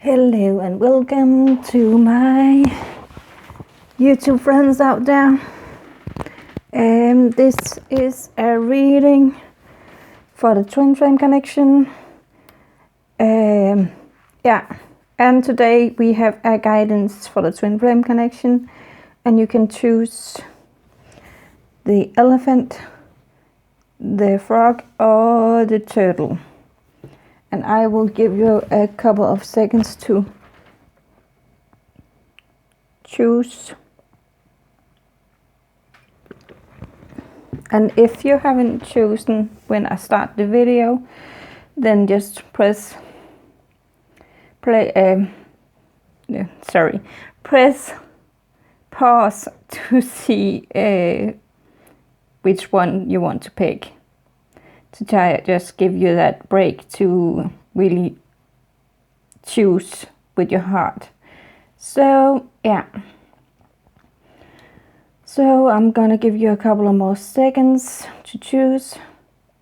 Hello and welcome to my YouTube friends out there. This is a reading for the twin flame connection. And today we have a guidance for the twin flame connection, and you can choose the elephant, the frog, or the turtle. And I will give you a couple of seconds to choose. And if you haven't chosen when I start the video, then just press pause to see which one you want to pick, to just give you that break to really choose with your heart. So I'm gonna give you a couple of more seconds to choose,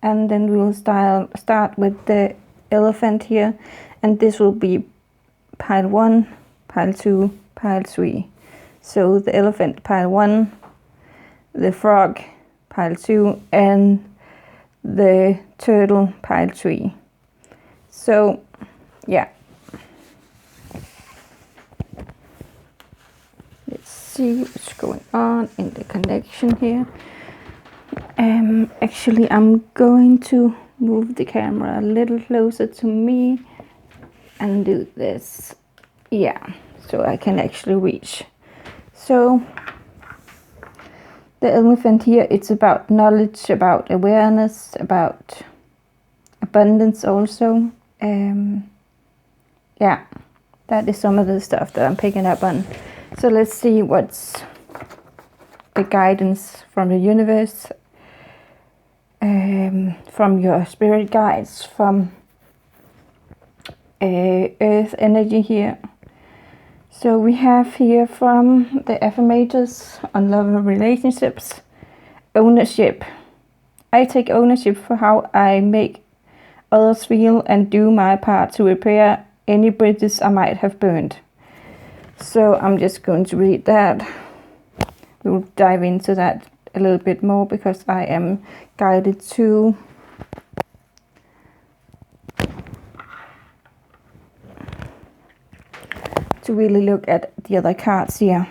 and then we'll start with the elephant here, and this will be pile 1, pile 2, pile 3. So the elephant, pile 1, the frog, pile 2, and the turtle, pile 3. So let's see what's going on in the connection here. Actually, I'm going to move the camera a little closer to me and do this, so I can actually reach. So the elephant here, it's about knowledge, about awareness, about abundance also. That is some of the stuff that I'm picking up on. So let's see what's the guidance from the universe, from your spirit guides, from earth energy here. So we have here from the affirmators on love and relationships, ownership. I take ownership for how I make others feel and do my part to repair any bridges I might have burned. So I'm just going to read that. We'll dive into that a little bit more, because I am guided to really look at the other cards here.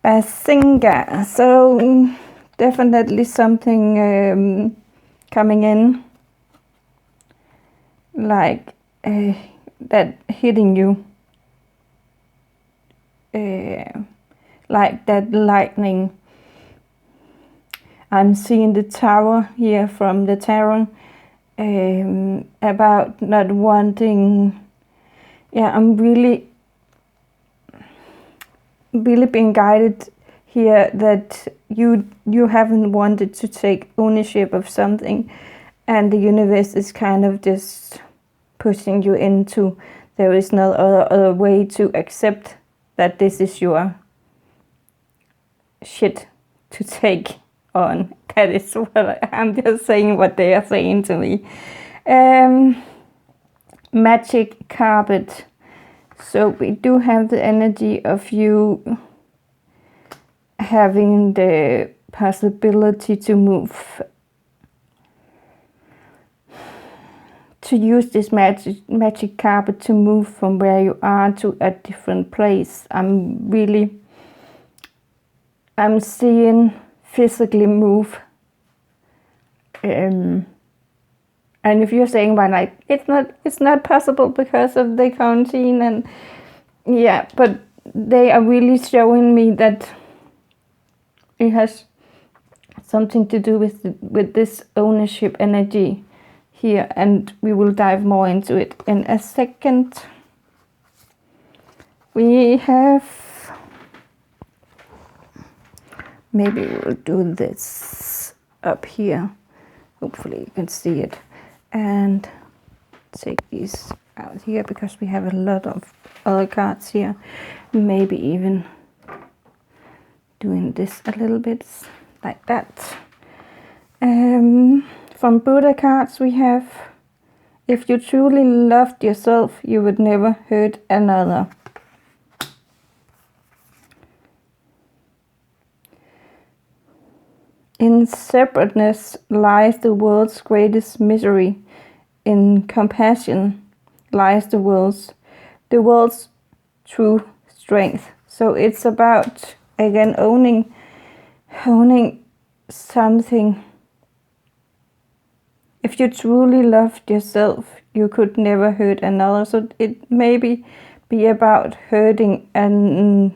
Bazinga. So definitely something coming in, like that hitting you, like that lightning. I'm seeing the tower here from the tarot, about not wanting. I'm really being guided here that you haven't wanted to take ownership of something, and the universe is kind of just pushing you into, there is no other way to accept that this is your shit to take on. That is what I'm just saying, what they are saying to me. Magic carpet. So we do have the energy of you having the possibility to move, to use this magic carpet to move from where you are to a different place. I'm seeing physically move. And if you're saying, why, like, it's not possible because of the quarantine, and but they are really showing me that it has something to do with this ownership energy here, and we will dive more into it in a second. We have, maybe we'll do this up here, hopefully you can see it, and take these out here, because we have a lot of other cards here. Maybe even doing this a little bit like that. From Buddha cards we have If you truly loved yourself, you would never hurt another. In separateness lies the world's greatest misery. In compassion lies the world's true strength. So it's about, again, owning something. If you truly loved yourself, you could never hurt another. So it maybe be about hurting, and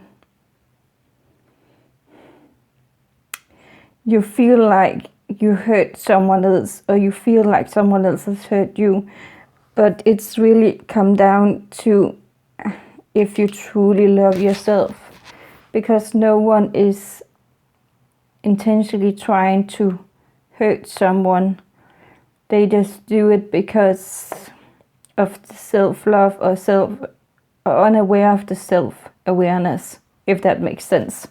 you feel like you hurt someone else, or you feel like someone else has hurt you. But it's really come down to if you truly love yourself, because no one is intentionally trying to hurt someone. They just do it because of the self-love, or unaware of the self-awareness, if that makes sense.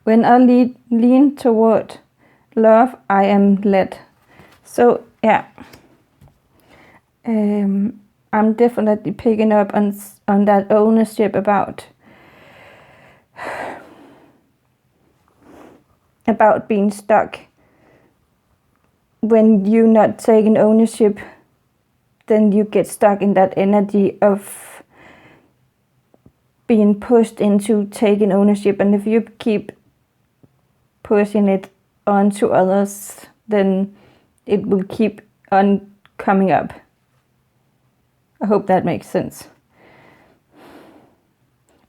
When I lean toward love, I am led. So yeah, I'm definitely picking up on that ownership about being stuck. When you're not taking ownership, then you get stuck in that energy of being pushed into taking ownership. And if you keep pushing it onto others, then it will keep on coming up. I hope that makes sense.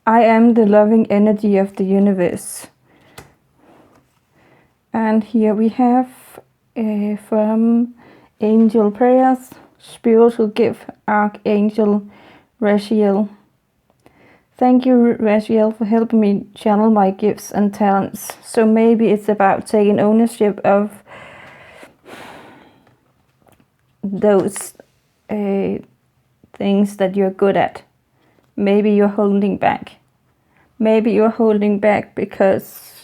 I am the loving energy of the universe. And here we have from Angel Prayers, Spiritual Gift, Archangel Raziel. Thank you, Raziel, for helping me channel my gifts and talents. So maybe it's about taking ownership of those things that you're good at. Maybe you're holding back. Maybe you're holding back because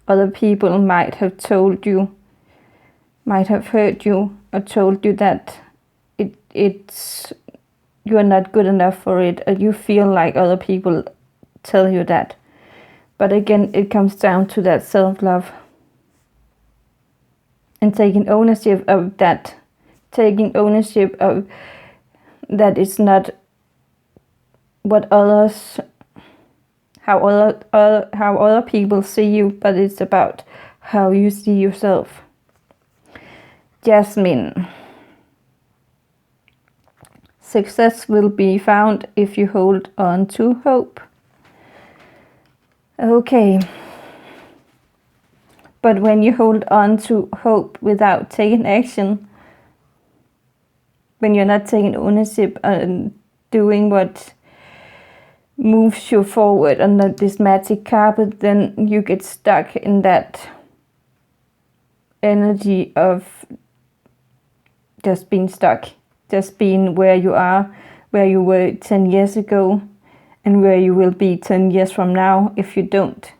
other people might have told you, might have hurt you, or told you that it's you're not good enough for it, or you feel like other people tell you that. But again, it comes down to that self-love and taking ownership of that. Taking ownership of that it's not what others, how other people see you, but it's about how you see yourself. Jasmine. Success will be found if you hold on to hope. Okay. But when you hold on to hope without taking action, when you're not taking ownership and doing what moves you forward on this magic carpet, then you get stuck in that energy of just being stuck. Just being where you are, where you were 10 years ago, and where you will be 10 years from now if you don't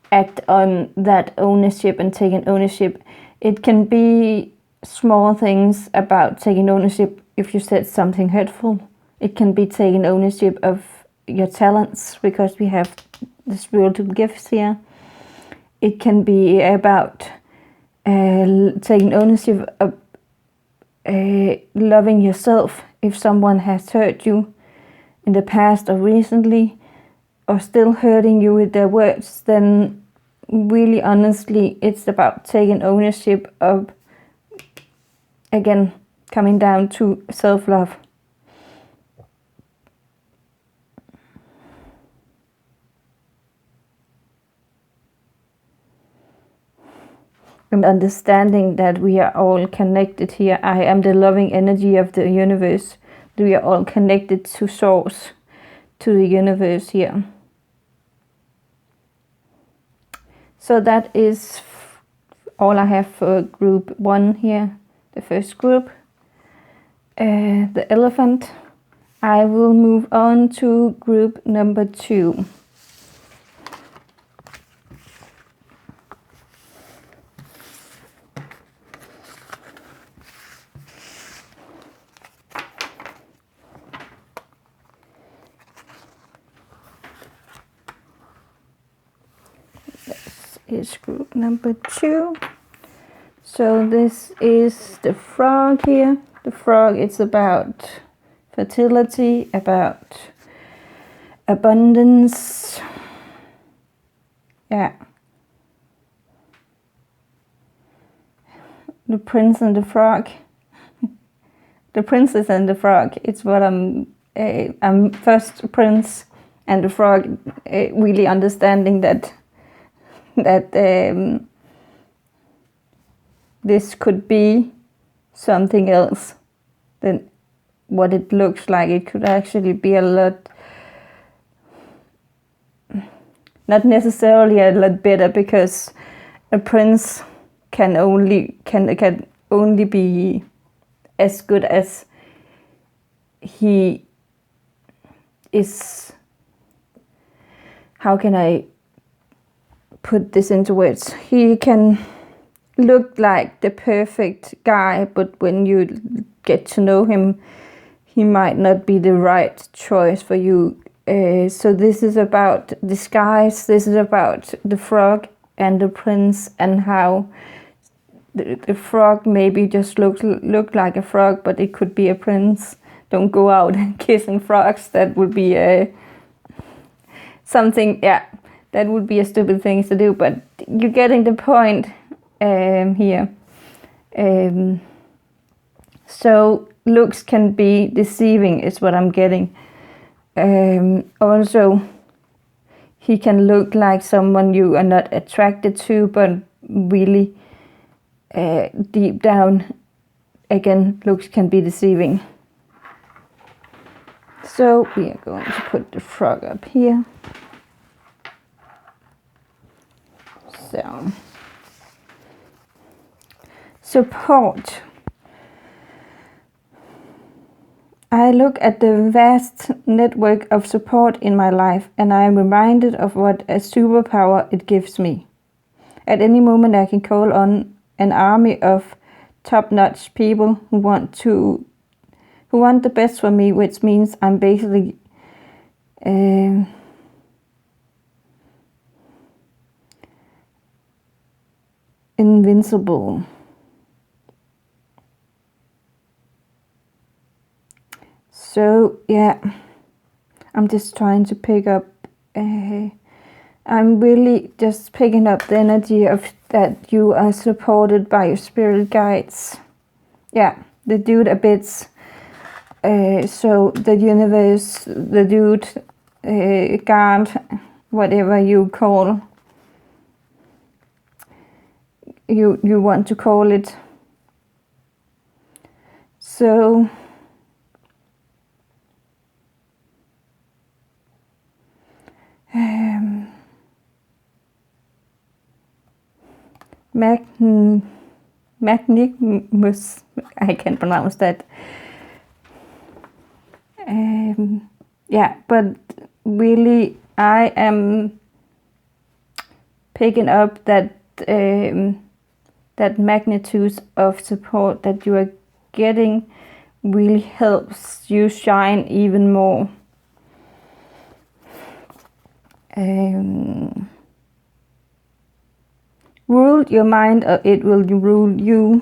act on that ownership and taking ownership. It can be small things about taking ownership. If you said something hurtful, it can be taking ownership of your talents, because we have the spiritual gifts here. It can be about taking ownership of loving yourself. If someone has hurt you in the past or recently, or still hurting you with their words, then really honestly, it's about taking ownership of, again, coming down to self-love. And understanding that we are all connected here. I am the loving energy of the universe. We are all connected to source, to the universe here. So that is all I have for group 1 here, the first group. The elephant. I will move on to group number 2. is group number 2. So this is the frog here. The frog is about fertility, about abundance. Yeah. The prince and the frog. The princess and the frog. It's what I'm first prince and the frog, really understanding that this could be something else than what it looks like. It could actually be a lot, not necessarily a lot better, because a prince can only be as good as he is. How can I put this into words? He can look like the perfect guy, but when you get to know him, he might not be the right choice for you. So this is about disguise. This is about the frog and the prince, and how the frog maybe just look like a frog, but it could be a prince. Don't go out and kissing frogs. That would be something. Yeah, that would be a stupid thing to do. But you're getting the point here. So looks can be deceiving, is what I'm getting. Also, he can look like someone you are not attracted to, but really deep down, again, looks can be deceiving. So we are going to put the frog up here. So, support. I look at the vast network of support in my life, and I am reminded of what a superpower it gives me. At any moment I can call on an army of top-notch people who want the best for me, which means I'm basically invincible. So yeah, I'm just trying to pick up, I'm really just picking up the energy of that you are supported by your spirit guides. Yeah, the dude a bit. So the universe, the dude, God, whatever you call, you want to call it. So Magnanimous, I can't pronounce that. Yeah, but really I am picking up that magnitude of support that you are getting really helps you shine even more. Rule your mind or it will rule you.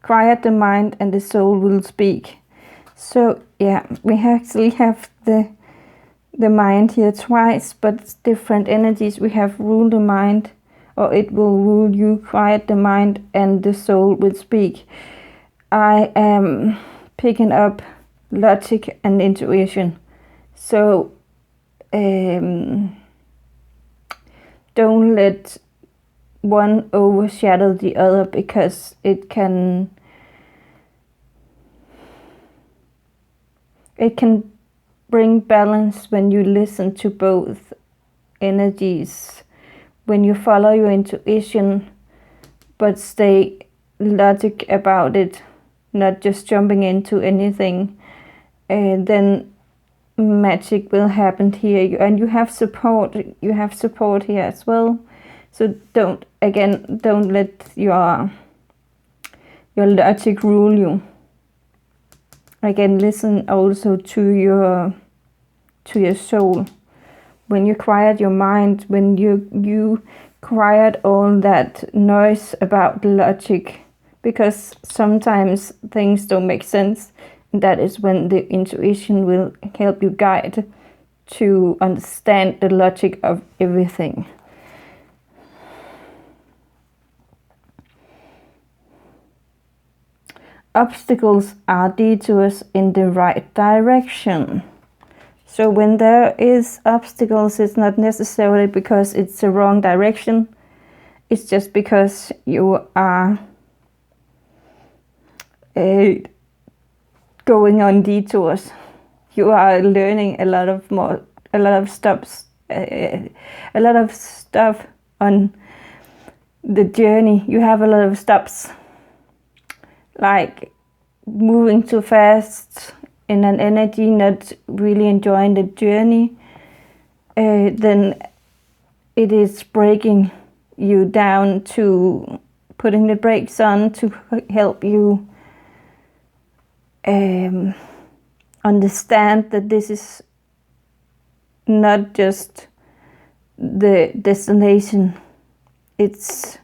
Quiet the mind and the soul will speak. So yeah, we actually have the mind here twice, but different energies. We have rule the mind or it will rule you, quiet the mind and the soul will speak. I am picking up logic and intuition. So don't let one overshadow the other, because it can bring balance when you listen to both energies, when you follow your intuition but stay logic about it, not just jumping into anything, then magic will happen here. And you have support here as well. So don't let your logic rule you. Again, listen also to your soul. when you quiet your mind, when you quiet all that noise about logic, because sometimes things don't make sense. That is when the intuition will help you guide to understand the logic of everything. Obstacles are detours in the right direction. So when there is obstacles, it's not necessarily because it's the wrong direction. It's just because you are going on detours. You are learning a lot of stuff on the journey. You have a lot of stops, like moving too fast in an energy, not really enjoying the journey, then it is breaking you down to putting the brakes on to help you understand that this is not just the destination. It's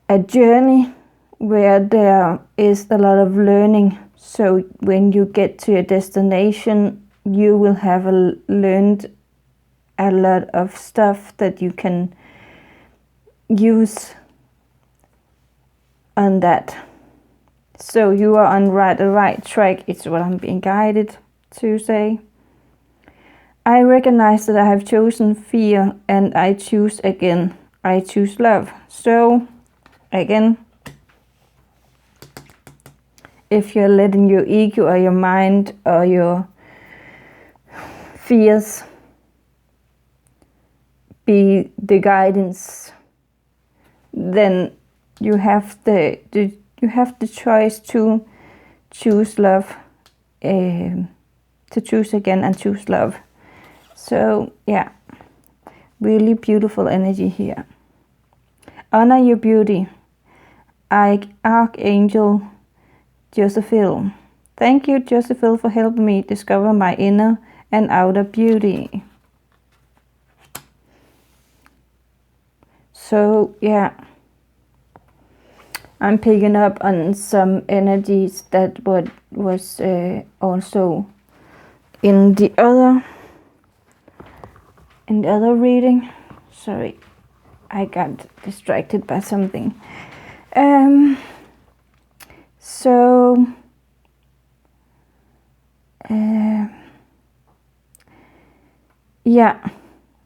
a journey where there is a lot of learning. So when you get to your destination, you will have learned a lot of stuff that you can use on that. So you are on the right track. It's what I'm being guided to say. I recognize that I have chosen fear and I choose again. I choose love. So again, if you're letting your ego or your mind or your fears be the guidance, then you have the choice to choose love, to choose again and choose love. So yeah, really beautiful energy here. Honor your beauty. Archangel Josephine. Thank you, Josephine, for helping me discover my inner and outer beauty. So yeah, I'm picking up on some energies that was also in the other reading. Sorry, I got distracted by something. So yeah,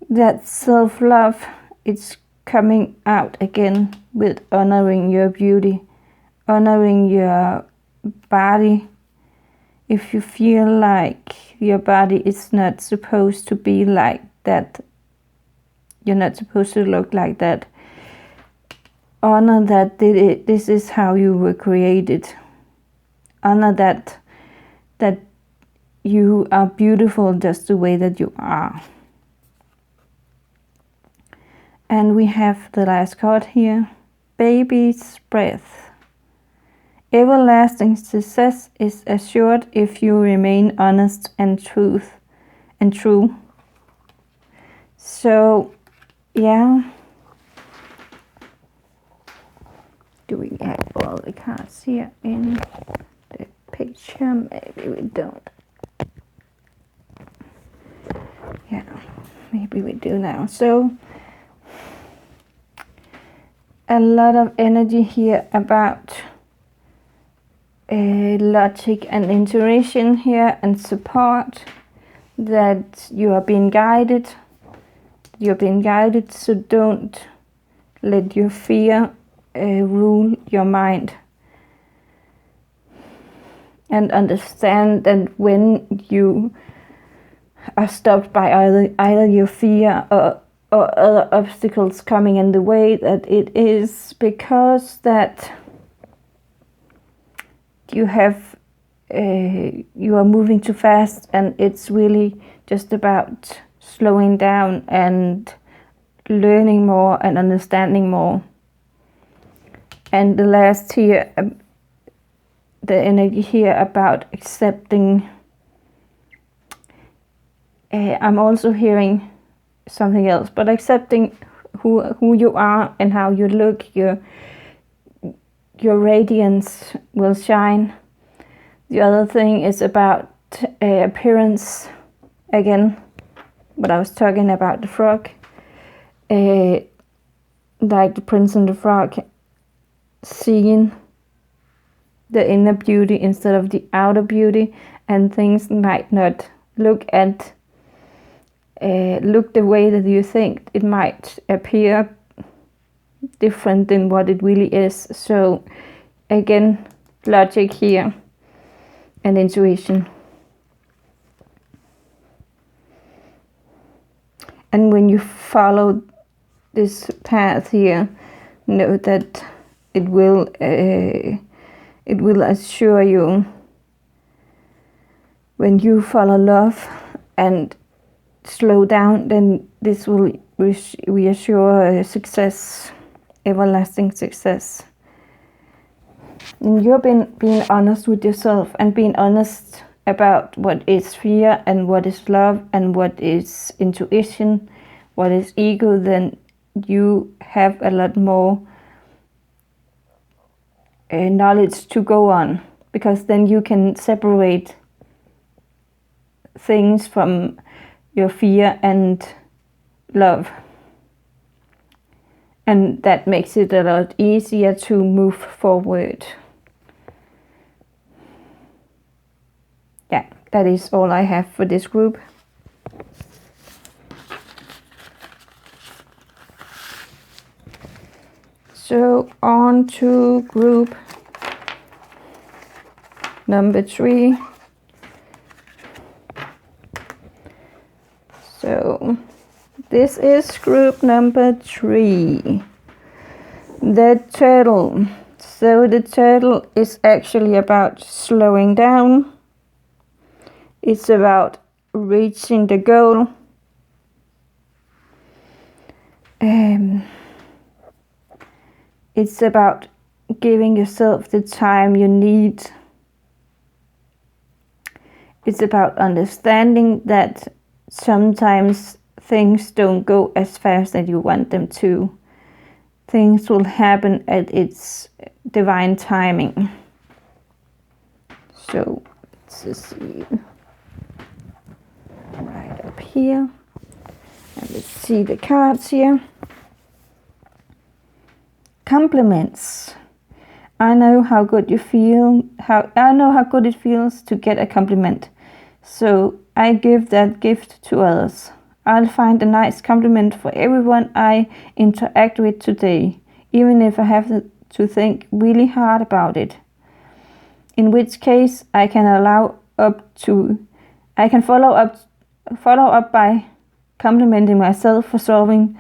that self-love, it's coming out again with honoring your beauty, honoring your body. If you feel like your body is not supposed to be like that, you're not supposed to look like that, honor that this is how you were created. Honor that you are beautiful just the way that you are. And we have the last card here, Baby's Breath. Everlasting success is assured if you remain honest and true. So yeah, do we have all the cards here in the picture? Maybe we don't. Yeah, maybe we do now. So a lot of energy here about logic and intuition here, and support, that you are being guided. You're being guided, so don't let your fear rule your mind. And understand that when you are stopped by either your fear or other obstacles coming in the way, that it is because that you are moving too fast, and it's really just about slowing down and learning more and understanding more. And the last here, the energy here about accepting I'm also hearing something else, but accepting who you are and how you look, your radiance will shine. The other thing is about appearance. Again, what I was talking about the frog, like the prince and the frog, seeing the inner beauty instead of the outer beauty, and things might not look the way that you think. It might appear different than what it really is. So again, logic here and intuition. And when you follow this path here, know that it will assure you, when you follow love and slow down, then this will reassure success, everlasting success. And you're being honest with yourself and being honest about what is fear and what is love and what is intuition, what is ego, then you have a lot more knowledge to go on, because then you can separate things from your fear and love, and that makes it a lot easier to move forward. Yeah, that is all I have for this group. So on to group number 3. So this is group number 3, the turtle. So the turtle is actually about slowing down. It's about reaching the goal. It's about giving yourself the time you need. It's about understanding that sometimes things don't go as fast as you want them to. Things will happen at its divine timing. So let's just see. Right up here. And let's see the cards here. Compliments. I know how good you feel. I know how good it feels to get a compliment. So I give that gift to others. I'll find a nice compliment for everyone I interact with today, even if I have to think really hard about it. In which case, I can follow up by complimenting myself for solving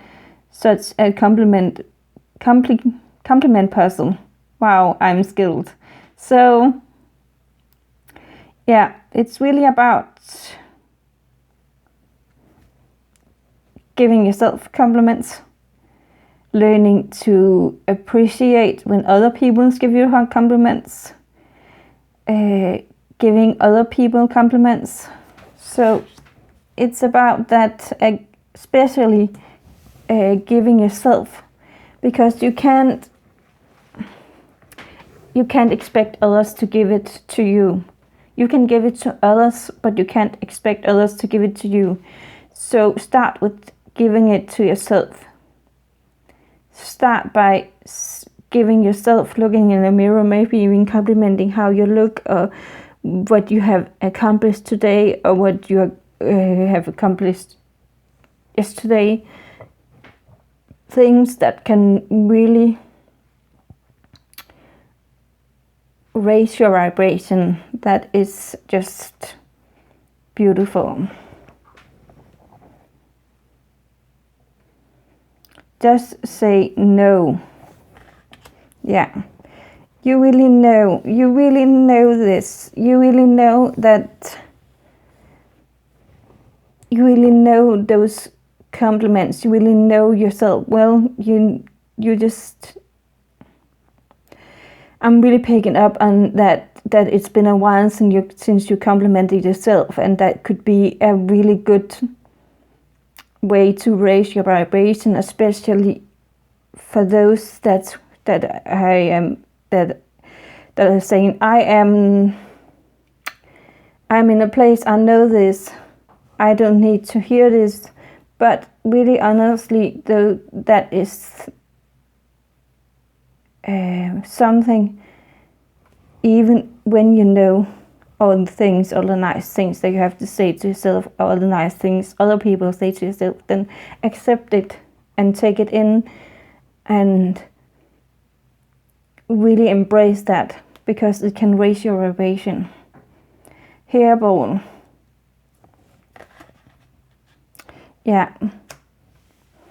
such a compliment puzzle. Wow, I'm skilled. So yeah, it's really about giving yourself compliments, learning to appreciate when other people give you compliments, giving other people compliments. So it's about that, especially giving yourself, because you can't expect others to give it to you. You can give it to others, but you can't expect others to give it to you. So start with giving it to yourself. Start by giving yourself, looking in the mirror, maybe even complimenting how you look, or what you have accomplished today, or what you have accomplished yesterday. Things that can really raise your vibration. That is just beautiful. Just say no. Yeah. You really know this. You really know that. You really know those compliments. You really know yourself well. You just, I'm really picking up on that that it's been a while since you complimented yourself, and that could be a really good way to raise your vibration, especially for those that are saying, I'm in a place, I know this, I don't need to hear this. But really honestly, though, that is something, even when you know all the nice things that you have to say to yourself, all the nice things other people say to yourself, then accept it and take it in and really embrace that, because it can raise your vibration. Hairball. Yeah.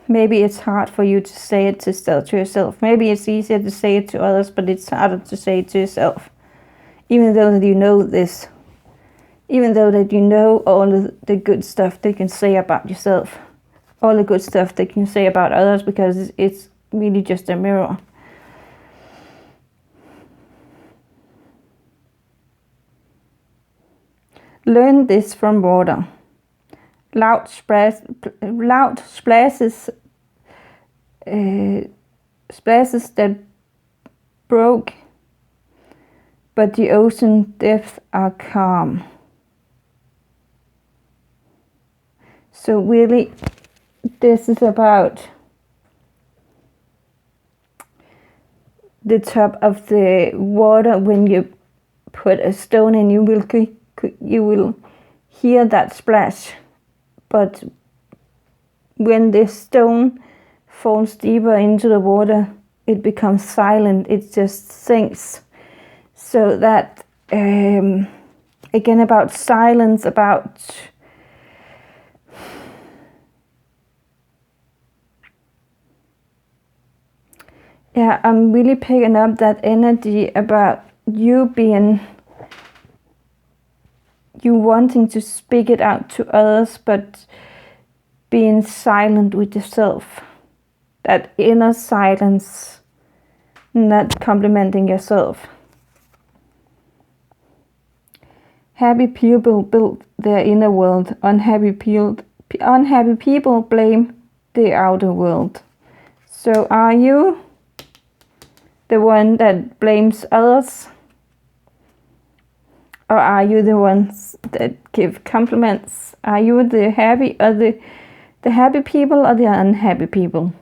Maybe it's hard for you to say it to yourself. Maybe it's easier to say it to others, but it's harder to say it to yourself. Even though that you know this. Even though that you know all the good stuff they can say about yourself. All the good stuff they can say about others, because it's really just a mirror. Learn this from water. Loud splashes that broke, but the ocean depths are calm. So really, this is about the top of the water. When you put a stone in, you will hear that splash. But when this stone falls deeper into the water, it becomes silent. It just sinks. So that, again, about silence, about I'm really picking up that energy about you wanting to speak it out to others, but being silent with yourself. That inner silence, not complimenting yourself. Happy people build their inner world. Unhappy people blame the outer world. So are you the one that blames others? Or are you the ones that give compliments? Are you the happy or the happy people or the unhappy people?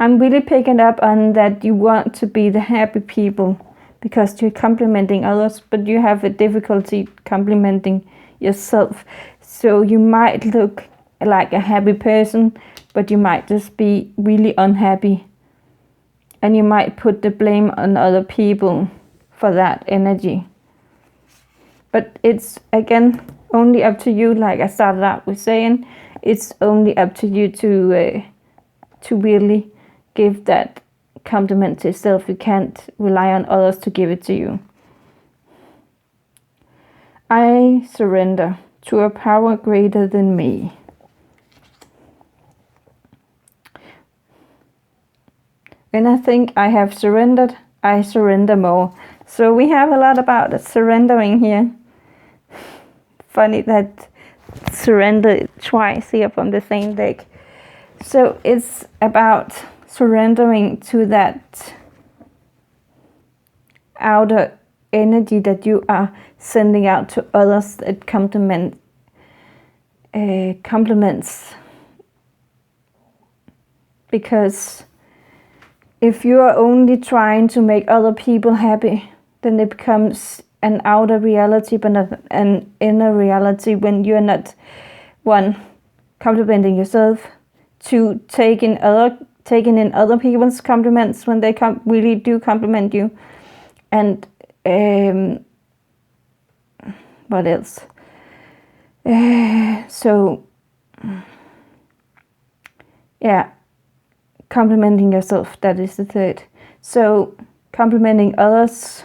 I'm really picking up on that you want to be the happy people because you're complimenting others, but you have a difficulty complimenting yourself. So you might look like a happy person, but you might just be really unhappy. And you might put the blame on other people for that energy. But it's, again, only up to you, like I started out with saying, it's only up to you to really give that compliment to yourself. You can't rely on others to give it to you. I surrender to a power greater than me. When I think I have surrendered, I surrender more. So we have a lot about surrendering here. Funny that surrender twice here from the same deck. So it's about surrendering to that outer energy that you are sending out to others that compliments. Because if you are only trying to make other people happy, then it becomes an outer reality, but not an inner reality, when you're not, one, complimenting yourself, two, taking in other people's compliments when they really do compliment you, and what else? Complimenting yourself, that is the third. So complimenting others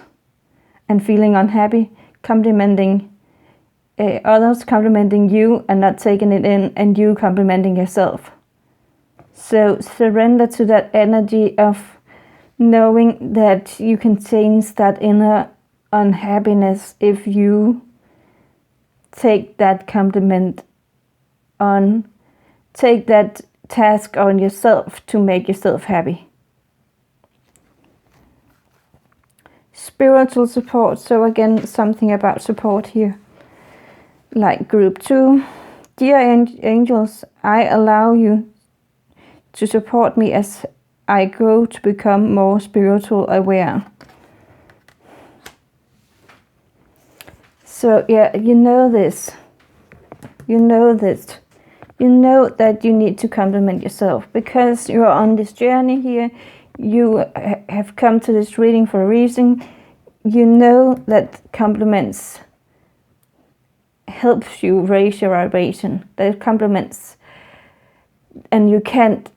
and feeling unhappy, complimenting others, complimenting you and not taking it in, and you complimenting yourself. So surrender to that energy of knowing that you can change that inner unhappiness if you take that compliment on, take that task on yourself to make yourself happy. Spiritual support. So again, something about support here. Like group 2. Dear angels, I allow you to support me as I grow to become more spiritual aware. So yeah, you know this. You know this. You know that you need to compliment yourself because you're on this journey here. You have come to this reading for a reason. You know that compliments helps you raise your vibration. That compliments, and you can't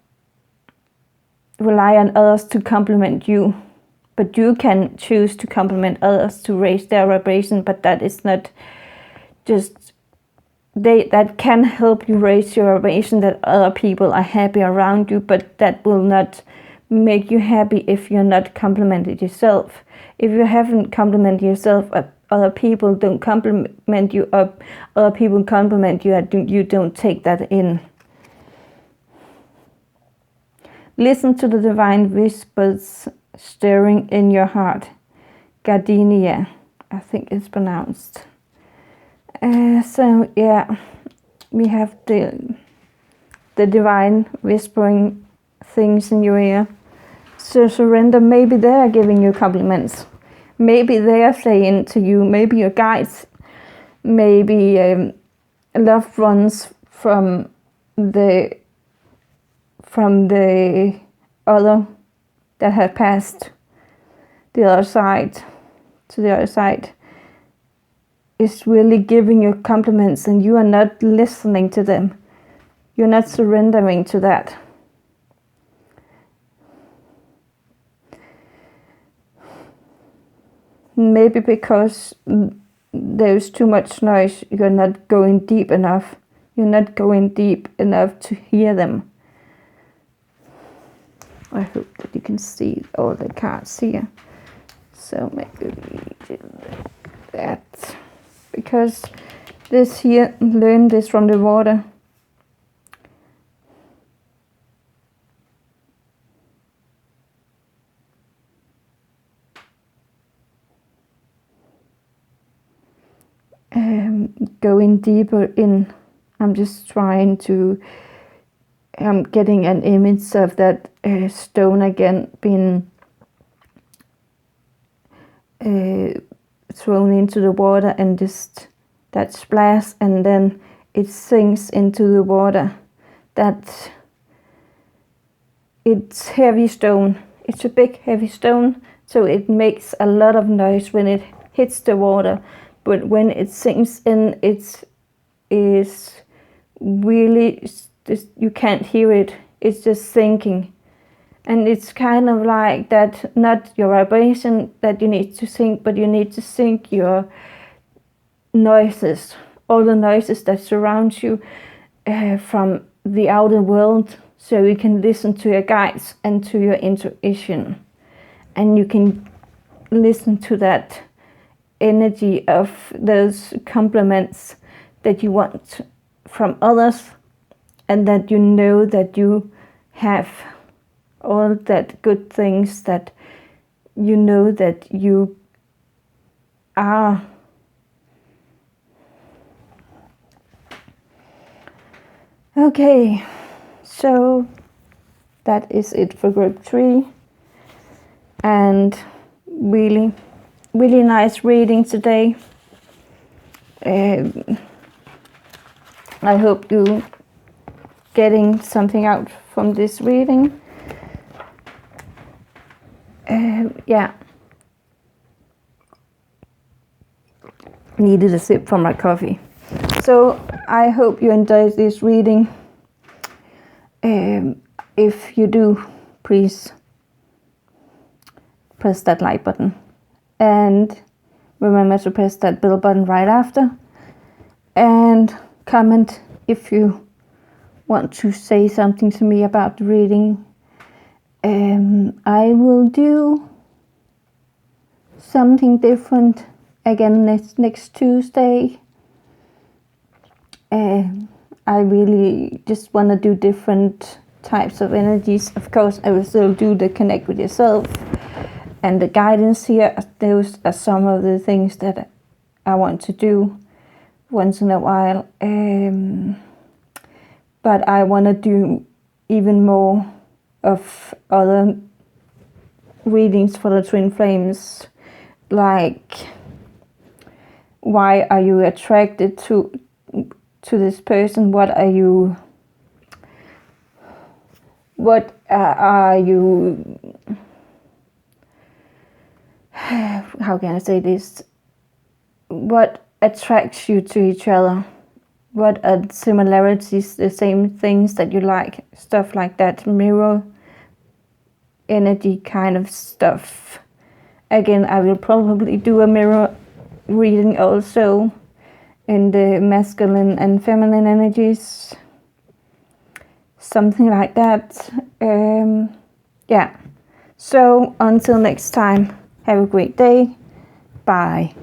rely on others to compliment you, but you can choose to compliment others to raise their vibration. But that is not just that can help you raise your vibration, that other people are happy around you, but that will not make you happy if you're not complimented yourself. If you haven't complimented yourself, other people don't compliment you, other people compliment you, and you don't take that in. Listen to the divine whispers stirring in your heart. Gardenia, I think it's pronounced. So yeah, we have the divine whispering things in your ear. So surrender. Maybe they are giving you compliments. Maybe they are saying to you, maybe your guides, maybe loved ones from the other that have passed the other side, to the other side, is really giving you compliments, and you are not listening to them. You're not surrendering to that. Maybe because there's too much noise, you're not going deep enough. You're not going deep enough to hear them. I hope that you can see all the cards here. So maybe we do that. Because this here, learn this from the water. Going deeper in. I'm just trying to, I'm getting an image of that stone again being thrown into the water, and just that splash, and then it sinks into the water. That it's heavy stone. It's a big heavy stone, so it makes a lot of noise when it hits the water. But when it sinks in, it is really just, you can't hear it. It's just sinking. And it's kind of like that, not your vibration that you need to sink, but you need to sink your noises, all the noises that surround you from the outer world, so you can listen to your guides and to your intuition. And you can listen to that energy of those compliments that you want from others, and that you know that you have all that good things, that you know that you are. Okay, so that is it for group 3, and really nice reading today. I hope you getting something out from this reading. Yeah, needed a sip from my coffee. So I hope you enjoyed this reading. If you do, please press that like button, and remember to press that bell button right after, and comment if you want to say something to me about the reading. I will do something different again next Tuesday. I really just want to do different types of energies. Of course, I will still do the connect with yourself and the guidance here. Those are some of the things that I want to do once in a while. But I want to do even more of other readings for the twin flames, like why are you attracted to this person? What are you how can I say this? What attracts you to each other? What are similarities, the same things that you like, stuff like that, mirror energy kind of stuff. Again, I will probably do a mirror reading also in the masculine and feminine energies, something like that. Yeah, so until next time, have a great day. Bye.